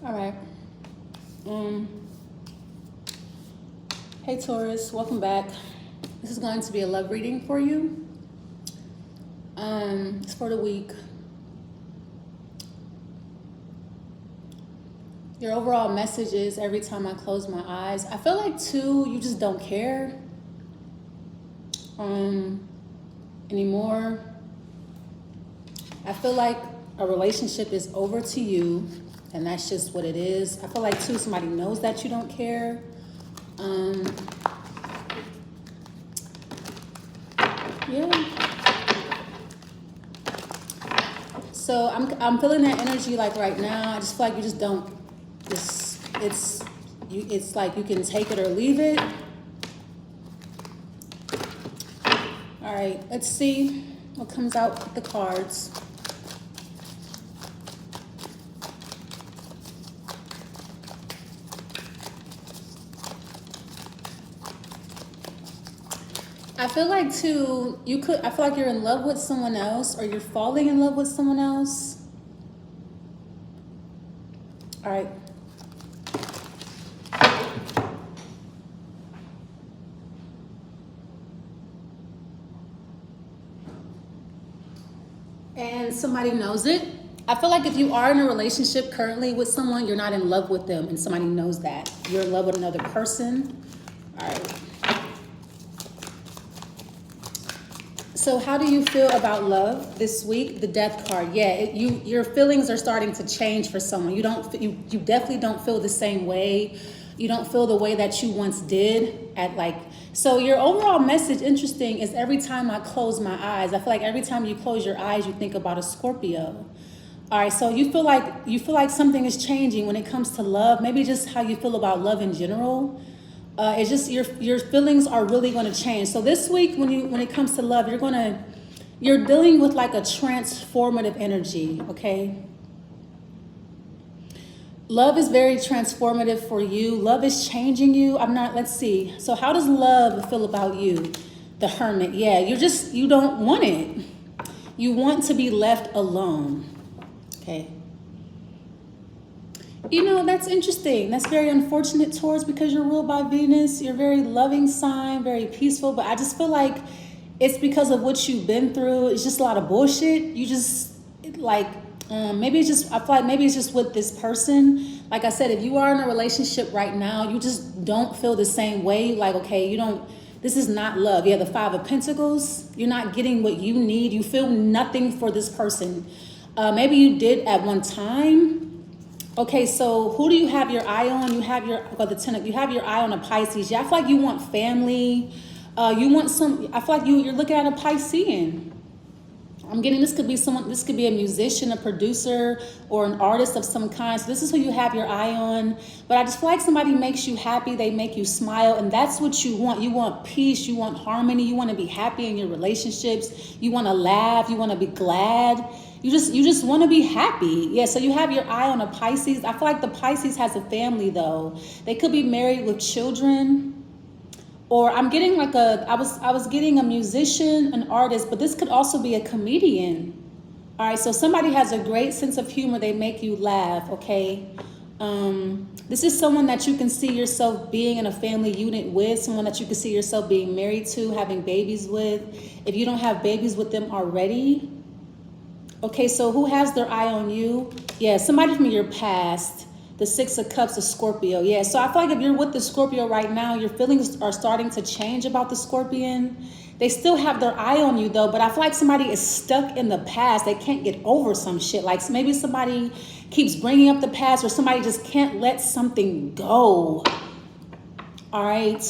All right. Hey Taurus, welcome back. This is going to be a love reading for you. It's for the week. Your overall message is every time I close my eyes. I feel like too, you just don't care anymore. I feel like a relationship is over to you, and that's just what it is. I feel like too, somebody knows that you don't care. Yeah. So I'm feeling that energy like right now. I just feel like you just don't. It's like you can take it or leave it. All right, let's see what comes out with the cards. I feel like too, I feel like you're in love with someone else, or you're falling in love with someone else. All right. And somebody knows it. I feel like if you are in a relationship currently with someone, you're not in love with them, and somebody knows that. You're in love with another person. All right. So how do you feel about love this week? The Death card. Yeah, your feelings are starting to change for someone. You definitely don't feel the same way. You don't feel the way that you once did so your overall message, interesting, is every time I close my eyes. I feel like every time you close your eyes, you think about a Scorpio. All right, so you feel like something is changing when it comes to love. Maybe just how you feel about love in general. It's just your feelings are really going to change. So this week, when it comes to love, you're dealing with like a transformative energy. Okay. Love is very transformative for you. Love is changing you. Let's see. So how does love feel about you? The Hermit. Yeah, you don't want it. You want to be left alone. Okay. You know, that's interesting. That's very unfortunate, Taurus, because you're ruled by Venus. You're a very loving sign, very peaceful. But I just feel like it's because of what you've been through. It's just a lot of bullshit. You just maybe it's just, I feel like maybe it's just with this person. Like I said, if you are in a relationship right now, you just don't feel the same way. Like, okay, this is not love. Yeah, the Five of Pentacles. You're not getting what you need. You feel nothing for this person. Maybe you did at one time. Okay, so who do you have your eye on? You have your eye on a Pisces. Yeah, I feel like you want family. I feel like you're looking at a Piscean. I'm getting this could be a musician, a producer, or an artist of some kind. So this is who you have your eye on. But I just feel like somebody makes you happy, they make you smile, and that's what you want. You want peace, you want harmony, you want to be happy in your relationships, you want to laugh, you want to be glad. You just want to be happy. Yeah, so you have your eye on a Pisces. I feel like the Pisces has a family though. They could be married with children. Or I'm getting I was getting a musician, an artist, but this could also be a comedian. All right, so somebody has a great sense of humor. They make you laugh, okay? This is someone that you can see yourself being in a family unit with, someone that you can see yourself being married to, having babies with. If you don't have babies with them already. Okay, so who has their eye on you? Yeah, somebody from your past. The Six of Cups, a Scorpio. Yeah, so I feel like if you're with the Scorpio right now, your feelings are starting to change about the Scorpion. They still have their eye on you though, but I feel like somebody is stuck in the past. They can't get over some shit. Like maybe somebody keeps bringing up the past, or somebody just can't let something go. All right.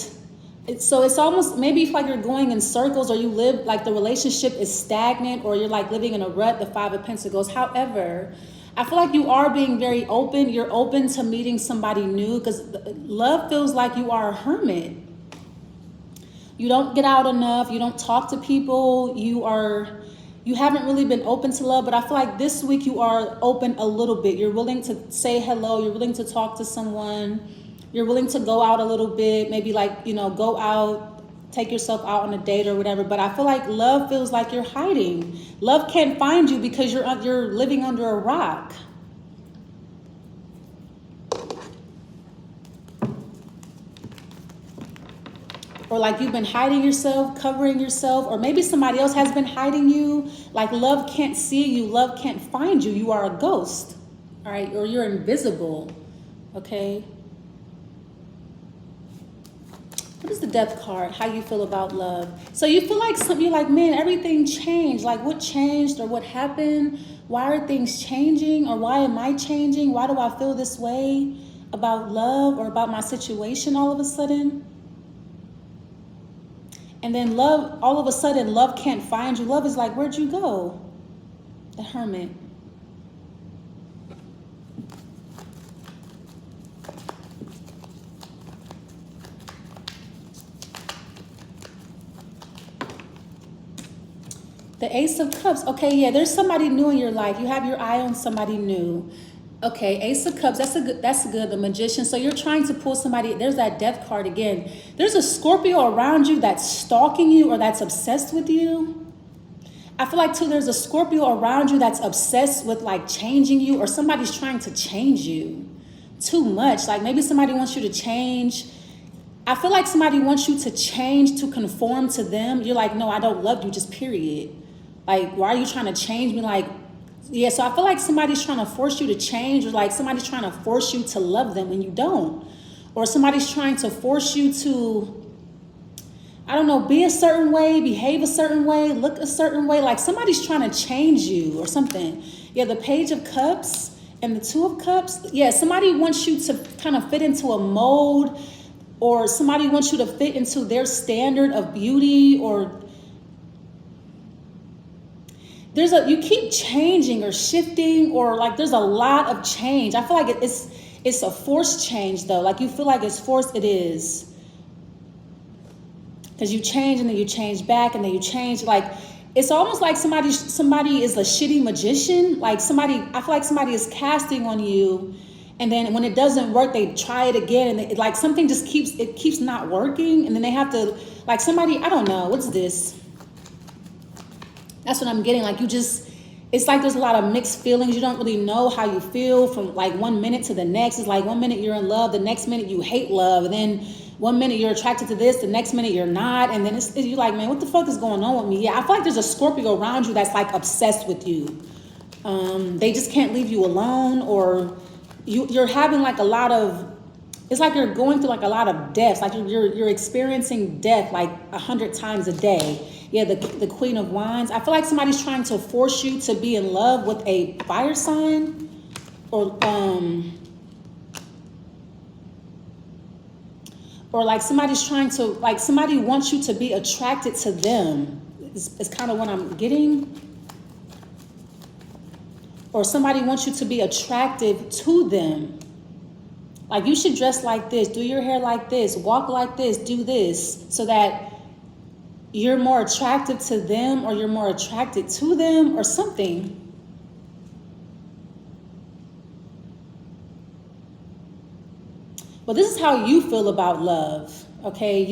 So it's almost, maybe you feel like you're going in circles, or you live like the relationship is stagnant, or you're like living in a rut, the Five of Pentacles. However, I feel like you are being very open. You're open to meeting somebody new, because love feels like you are a hermit. You don't get out enough. You don't talk to people. You haven't really been open to love, but I feel like this week you are open a little bit. You're willing to say hello. You're willing to talk to someone. You're willing to go out a little bit, maybe go out, take yourself out on a date or whatever. But I feel like love feels like you're hiding. Love can't find you because you're living under a rock. or like you've been hiding yourself, covering yourself, or maybe somebody else has been hiding you. Like love can't see you, love can't find you. You are a ghost, all right? Or you're invisible, okay? What is the Death card? How you feel about love? So you feel like you're like, man, everything changed. Like what changed or what happened? Why are things changing? Or why am I changing? Why do I feel this way about love or about my situation all of a sudden? And then love, all of a sudden, love can't find you. Love is like, where'd you go? The Hermit. The Ace of Cups. Okay, yeah, there's somebody new in your life. You have your eye on somebody new. Okay, Ace of Cups, that's good. The Magician. So you're trying to pull somebody, there's that Death card again. There's a Scorpio around you that's stalking you or that's obsessed with you. I feel like too, there's a Scorpio around you that's obsessed with like changing you, or somebody's trying to change you too much. Like maybe somebody wants you to change. I feel like somebody wants you to change to conform to them. You're like, no, I don't love you, just period. Like, why are you trying to change me? Like, yeah, so I feel like somebody's trying to force you to change, or like somebody's trying to force you to love them when you don't. Or somebody's trying to force you to, I don't know, be a certain way, behave a certain way, look a certain way. Like somebody's trying to change you or something. Yeah, the Page of Cups and the Two of Cups. Yeah, somebody wants you to kind of fit into a mold, or somebody wants you to fit into their standard of beauty, or you keep changing or shifting, or like there's a lot of change. I feel like it's a forced change though. Like you feel like it's forced. It is. Because you change and then you change back and then you change. Like it's almost like somebody is a shitty magician. Like I feel like somebody is casting on you, and then when it doesn't work, they try it again, and like something just keeps not working, and then they have to, like somebody, I don't know, what's this? That's what I'm getting. Like it's like there's a lot of mixed feelings. You don't really know how you feel from like 1 minute to the next. It's like 1 minute you're in love, the next minute you hate love, and then 1 minute you're attracted to this, the next minute you're not, and then you're like, man, what the fuck is going on with me? Yeah, I feel like there's a Scorpio around you that's like obsessed with you. They just can't leave you alone, or you're having like a lot of, it's like you're going through like a lot of deaths. Like you're experiencing death like 100 times a day. Yeah, the Queen of Wands. I feel like somebody's trying to force you to be in love with a fire sign, or like somebody's trying to, like somebody wants you to be attracted to them. Is kind of what I'm getting. Or somebody wants you to be attractive to them. Like you should dress like this, do your hair like this, walk like this, do this, so that you're more attractive to them, or you're more attracted to them, or something. Well, this is how you feel about love, okay?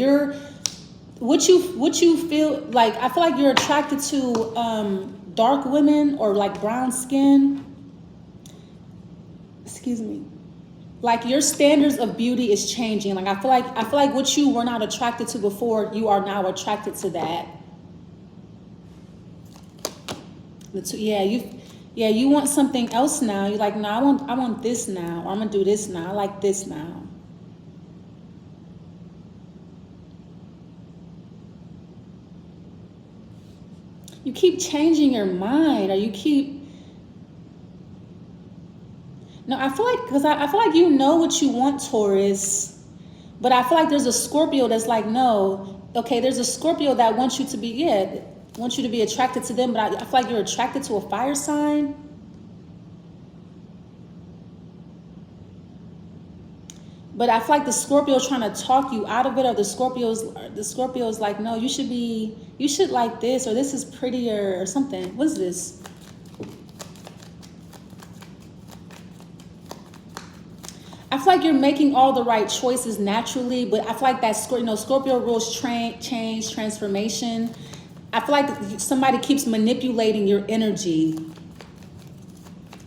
What you feel like. I feel like you're attracted to dark women, or like brown skin. Excuse me. Like your standards of beauty is changing. Like I feel like what you were not attracted to before, you are now attracted to that. You want something else now. You're like, no, I want this now. Or I'm gonna do this now. I like this now. You keep changing your mind, or you keep. No, I feel like, because I feel like you know what you want, Taurus, but I feel like there's a Scorpio that's like, no, okay, there's a Scorpio that wants you to be, wants you to be attracted to them, but I feel like you're attracted to a fire sign. But I feel like the Scorpio is trying to talk you out of it, or the Scorpio is like, no, you should like this, or this is prettier, or something. What is this? I feel like you're making all the right choices naturally, but I feel like that Scorpio rules change, transformation. I feel like somebody keeps manipulating your energy.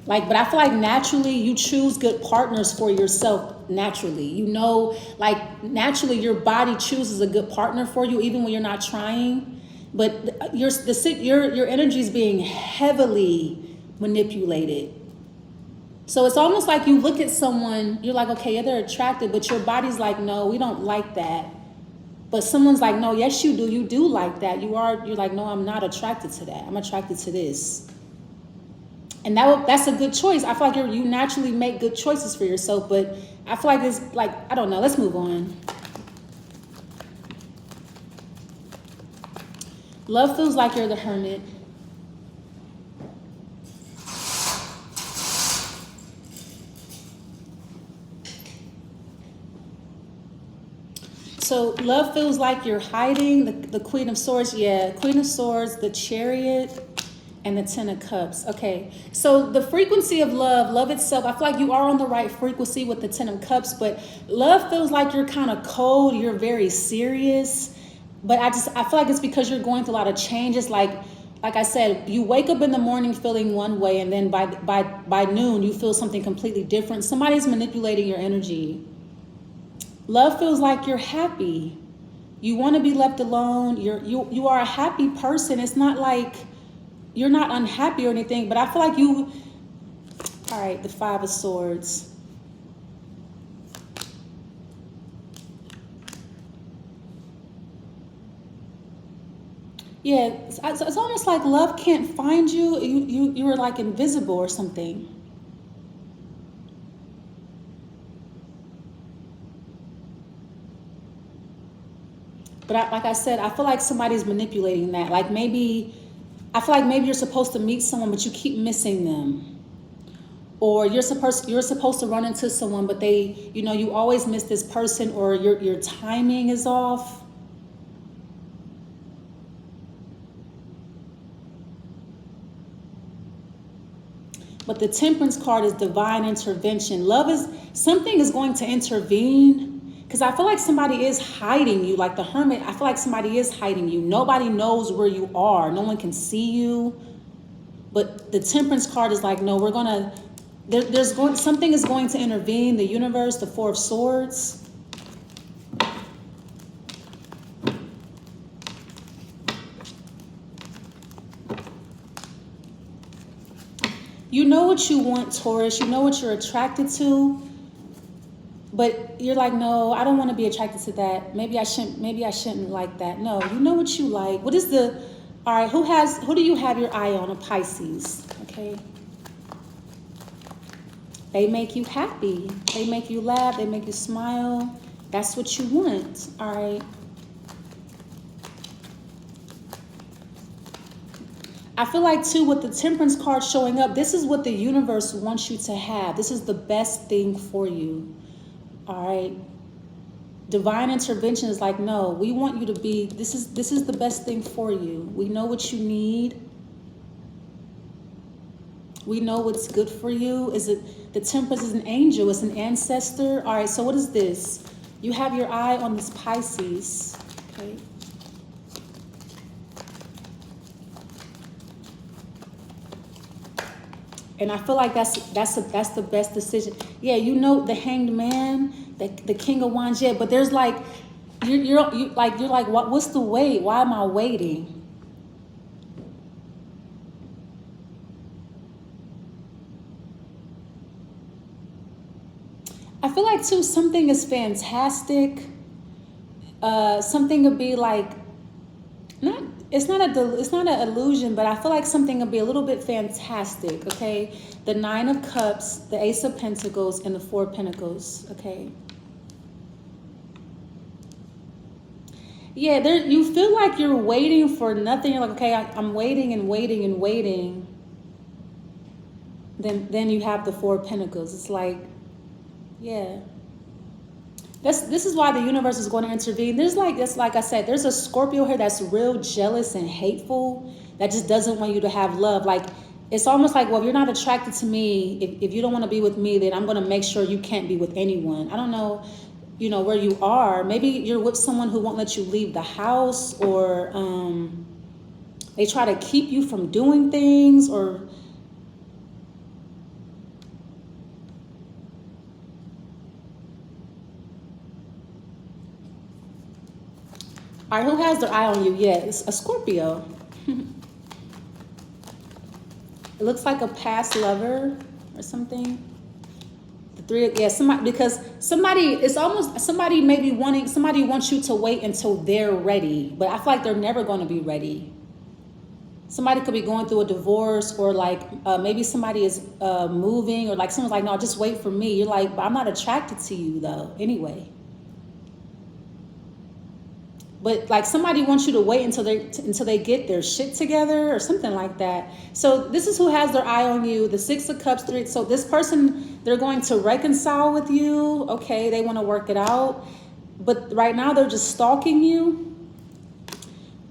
Like, but I feel like naturally you choose good partners for yourself naturally. You know, like naturally your body chooses a good partner for you even when you're not trying. But your energy is being heavily manipulated. So it's almost like you look at someone, you're like, okay, yeah, they're attractive, but your body's like, no, we don't like that. But someone's like, no, yes, you do. You do like that. You're like, no, I'm not attracted to that. I'm attracted to this. And that's a good choice. I feel like you naturally make good choices for yourself, but I feel like it's like, I don't know. Let's move on. Love feels like you're the hermit. So love feels like you're hiding. The Queen of Swords, yeah. Queen of Swords, the Chariot, and the Ten of Cups. Okay, so the frequency of love itself, I feel like you are on the right frequency with the Ten of Cups, but love feels like you're kind of cold, you're very serious. But I feel like it's because you're going through a lot of changes. Like I said, you wake up in the morning feeling one way, and then by noon you feel something completely different. Somebody's manipulating your energy. Love feels like you're happy. You want to be left alone. You are a happy person. It's not like you're not unhappy or anything, but I feel like you, all right, the Five of Swords. Yeah, it's almost like love can't find you. You were like invisible or something. But like I said, I feel like somebody's manipulating that. Like maybe, I feel like maybe you're supposed to meet someone, but you keep missing them. Or you're supposed to run into someone, but they, you always miss this person, or your timing is off. But the Temperance card is divine intervention. Something is going to intervene. Because I feel like somebody is hiding you, like the Hermit. I feel like somebody is hiding you. Nobody knows where you are. No one can see you. But the Temperance card is like, no, something is going to intervene. The universe, the Four of Swords. You know what you want, Taurus. You know what you're attracted to. But you're like, no, I don't want to be attracted to that. Maybe I shouldn't like that. No, you know what you like. All right, who do you have your eye on? A Pisces, okay? They make you happy. They make you laugh. They make you smile. That's what you want, all right? I feel like too, with the Temperance card showing up, this is what the universe wants you to have. This is the best thing for you. All right. Divine intervention is like, no, we want you to be, this is the best thing for you. We know what you need. We know what's good for you. The Temperance is an angel, it's an ancestor. All right, so what is this? You have your eye on this Pisces, okay? And I feel like that's the best decision. Yeah, the Hanged Man, the King of Wands. Yeah, but there's like, you're like, what's the wait? Why am I waiting? I feel like too, something is fantastic. Something would be like, it's not an illusion, but I feel like something will be a little bit fantastic, okay? The Nine of Cups, the Ace of Pentacles, and the Four of Pentacles, okay? Yeah, you feel like you're waiting for nothing. You're like, okay, I'm waiting and waiting and waiting. Then you have the Four of Pentacles. It's like, yeah. This is why the universe is going to intervene. Like I said, there's a Scorpio here that's real jealous and hateful, that just doesn't want you to have love. Like, it's almost like, well, if you're not attracted to me, if you don't want to be with me, then I'm going to make sure you can't be with anyone. I don't know, where you are. Maybe you're with someone who won't let you leave the house, or they try to keep you from doing things, or All right, who has their eye on you? Yeah, it's a Scorpio. It looks like a past lover or something. The three, yeah, somebody, because somebody, it's almost, somebody may be wanting, somebody wants you to wait until they're ready, but I feel like they're never going to be ready. Somebody could be going through a divorce, or like maybe somebody is moving, or like someone's like, no, just wait for me. You're like, but I'm not attracted to you though anyway. But like somebody wants you to wait until they get their shit together or something like that. So this is who has their eye on you. The Six of Cups, three. So this person, they're going to reconcile with you. Okay, they want to work it out. But right now they're just stalking you.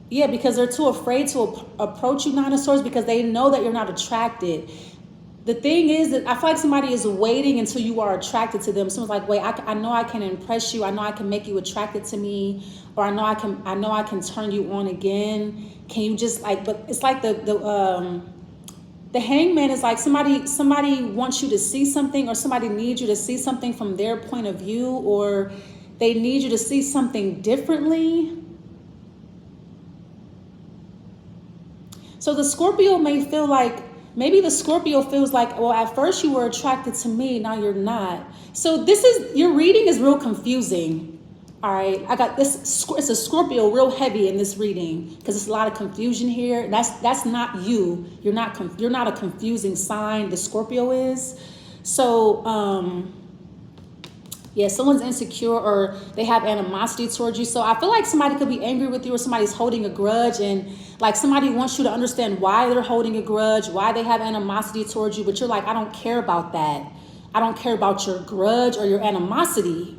Yeah, because they're too afraid to approach you, Nine of Swords, because they know that you're not attracted. The thing is that I feel like somebody is waiting until you are attracted to them. Someone's like, wait, I know I can impress you. I know I can make you attracted to me, or I know I can turn you on again. Can you just like? But it's like the Hangman is like somebody wants you to see something, or somebody needs you to see something from their point of view, or they need you to see something differently. So the Scorpio may feel like, maybe the Scorpio feels like, well, at first you were attracted to me, now you're not. So this is, your reading is real confusing. All right, I got this, it's a Scorpio real heavy in this reading because it's a lot of confusion here. That's not you. You're not a confusing sign. The Scorpio is. So yeah, someone's insecure, or they have animosity towards you. So I feel like somebody could be angry with you, or somebody's holding a grudge, and like somebody wants you to understand why they're holding a grudge, why they have animosity towards you. But you're like, I don't care about that. I don't care about your grudge or your animosity.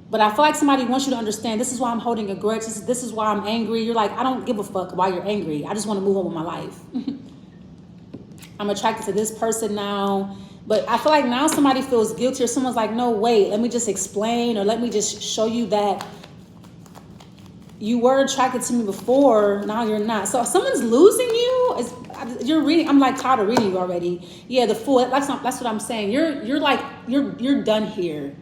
But I feel like somebody wants you to understand, this is why I'm holding a grudge. This is why I'm angry. You're like, I don't give a fuck why you're angry. I just want to move on with my life. I'm attracted to this person now. But I feel like now somebody feels guilty, or someone's like, no, wait, let me just explain, or let me just show you that you were attracted to me before, now you're not. So if someone's losing you, you're reading, I'm like tired of reading you already. Yeah, the Fool, that's what I'm saying. You're done here.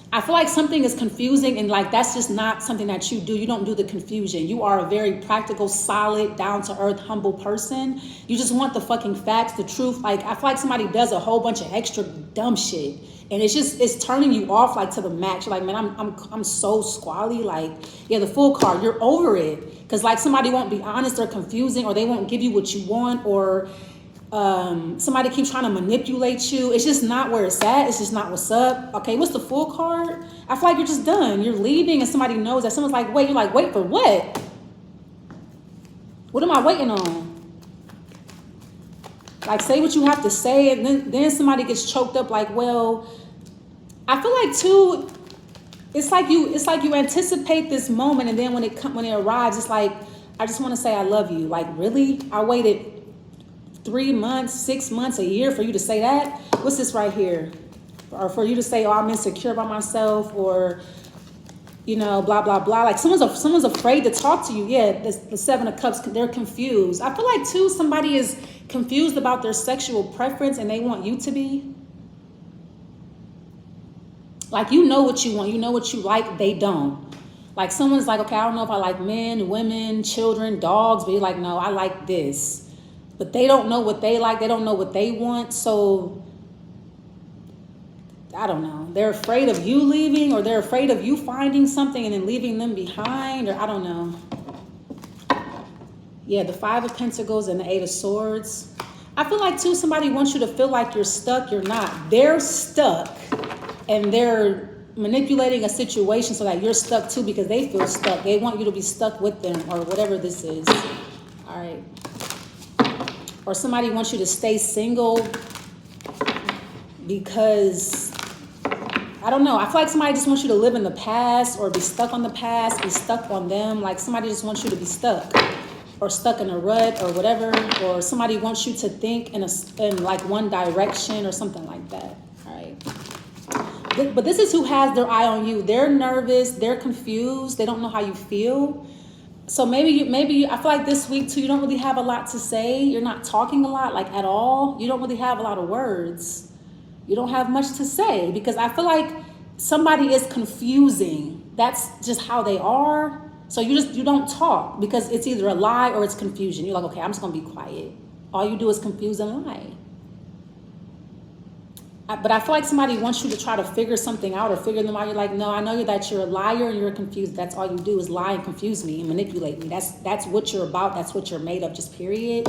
I feel like something is confusing, and like that's just not something that you do. You don't do the confusion. You are a very practical, solid, down-to-earth, humble person. You just want the fucking facts, the truth. Like I feel like somebody does a whole bunch of extra dumb shit, and it's turning you off like to the max. You're like, man, I'm so squally. Like, yeah, the Fool card, you're over it, because like somebody won't be honest, they're confusing, or they won't give you what you want, or somebody keeps trying to manipulate you. It's just not where it's at. It's just not what's up. Okay, what's the Fool card? I feel like you're just done. You're leaving, and somebody knows that. Someone's like, wait. You're like, wait for what? What am I waiting on? Like, say what you have to say, and then somebody gets choked up. Like, well, I feel like too, it's like you anticipate this moment, and then when it arrives, it's like, I just want to say I love you. Like, really? I waited 3 months, 6 months, a year for you to say that? What's this right here? Or for you to say, oh, I'm insecure about myself, or, you know, blah, blah, blah. Like someone's afraid to talk to you. Yeah, the Seven of Cups, they're confused. I feel like too, somebody is confused about their sexual preference, and they want you to be. Like, you know what you want, you know what you like, they don't. Like someone's like, okay, I don't know if I like men, women, children, dogs, but you're like, no, I like this. But they don't know what they like. They don't know what they want. So, I don't know. They're afraid of you leaving, or they're afraid of you finding something and then leaving them behind, or I don't know. Yeah, the Five of Pentacles and the Eight of Swords. I feel like, too, somebody wants you to feel like you're stuck. You're not. They're stuck, and they're manipulating a situation so that you're stuck, too, because they feel stuck. They want you to be stuck with them, or whatever this is. All right. Or somebody wants you to stay single because, I don't know. I feel like somebody just wants you to live in the past, or be stuck on the past, be stuck on them. Like somebody just wants you to be stuck, or stuck in a rut, or whatever. Or somebody wants you to think in like one direction, or something like that. All right. But this is who has their eye on you. They're nervous. They're confused. They don't know how you feel. So maybe I feel like this week too, you don't really have a lot to say. You're not talking a lot, like at all. You don't really have a lot of words. You don't have much to say, because I feel like somebody is confusing. That's just how they are. So you don't talk because it's either a lie or it's confusion. You're like, okay, I'm just gonna be quiet. All you do is confuse and lie. But I feel like somebody wants you to try to figure something out or figure them out. You're like, no, I know that you're a liar and you're confused. That's all you do is lie and confuse me and manipulate me. That's what you're about. That's what you're made of, just period.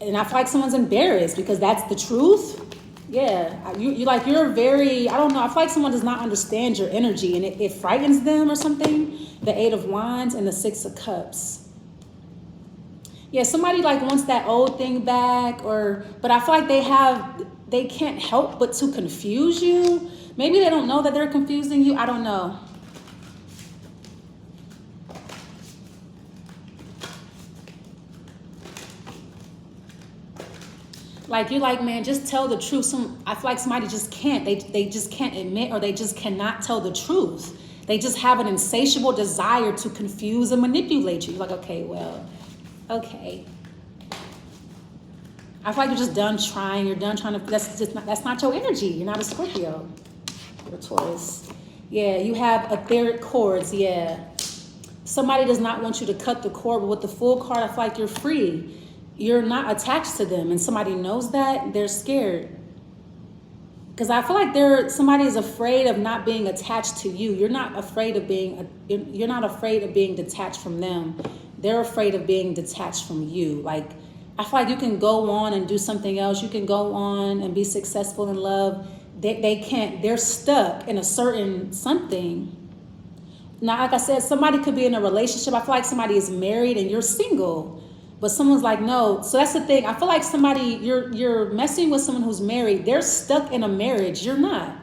And I feel like someone's embarrassed because that's the truth. Yeah, you're very, I don't know. I feel like someone does not understand your energy and it frightens them or something. The 8 of Wands and the 6 of Cups. Yeah, somebody like wants that old thing back but I feel like they can't help but to confuse you. Maybe they don't know that they're confusing you. I don't know. Like, you're like, man, just tell the truth. I feel like somebody just can't. They just can't admit or they just cannot tell the truth. They just have an insatiable desire to confuse and manipulate you. You're like, okay, well, okay. I feel like you're just done trying. You're done trying to, that's not your energy. You're not a Scorpio. You're a Taurus. Yeah, you have etheric cords. Yeah. Somebody does not want you to cut the cord, but with the Fool card, I feel like you're free. You're not attached to them, and somebody knows that, they're scared. Because I feel like somebody is afraid of not being attached to you. You're not afraid of being detached from them. They're afraid of being detached from you. Like, I feel like you can go on and do something else. You can go on and be successful in love. They can't. They're stuck in a certain something. Now, like I said, somebody could be in a relationship. I feel like somebody is married and you're single. But someone's like, no. So that's the thing. I feel like you're messing with someone who's married. They're stuck in a marriage. You're not.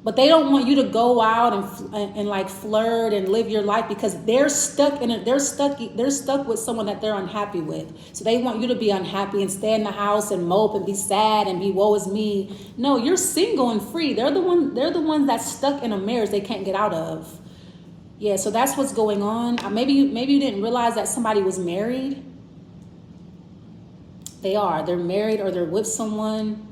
But they don't want you to go out and like flirt and live your life because they're stuck with someone that they're unhappy with. So they want you to be unhappy and stay in the house and mope and be sad and be woe is me. No, you're single and free. They're the ones that's stuck in a marriage they can't get out of. Yeah, so that's what's going on. Maybe you didn't realize that somebody was married. They are. They're married or they're with someone.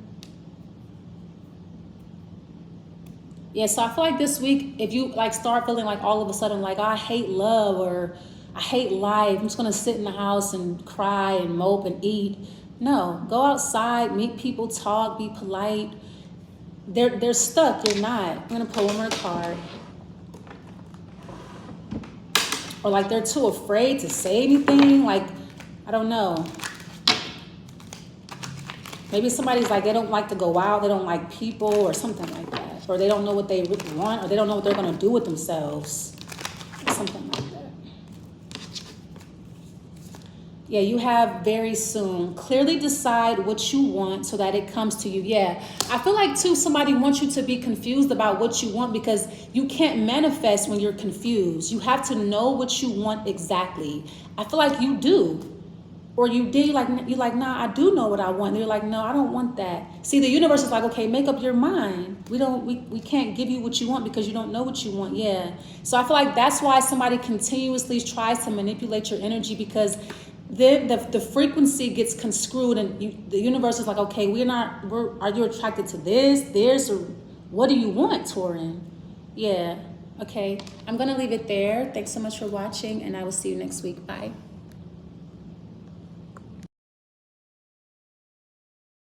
Yeah, so I feel like this week, if you like start feeling like all of a sudden like, oh, I hate love or I hate life, I'm just going to sit in the house and cry and mope and eat. No, go outside, meet people, talk, be polite. They're stuck. You're not. I'm going to pull one more card. Or like they're too afraid to say anything. Like, I don't know. Maybe somebody's like, they don't like to go out. They don't like people or something like that. Or they don't know what they really want. Or they don't know what they're going to do with themselves. Or something like that. Yeah, you have very soon. Clearly decide what you want so that it comes to you. Yeah, I feel like too, somebody wants you to be confused about what you want because you can't manifest when you're confused. You have to know what you want exactly. I feel like you do. Or you did, you're like, nah, I do know what I want. And you're like, no, I don't want that. See, the universe is like, okay, make up your mind. We can't give you what you want because you don't know what you want. Yeah. So I feel like that's why somebody continuously tries to manipulate your energy because then the frequency gets conscrewed and the universe is like, okay, are you attracted to this, or what do you want, Taurin? Yeah. Okay. I'm going to leave it there. Thanks so much for watching and I will see you next week. Bye.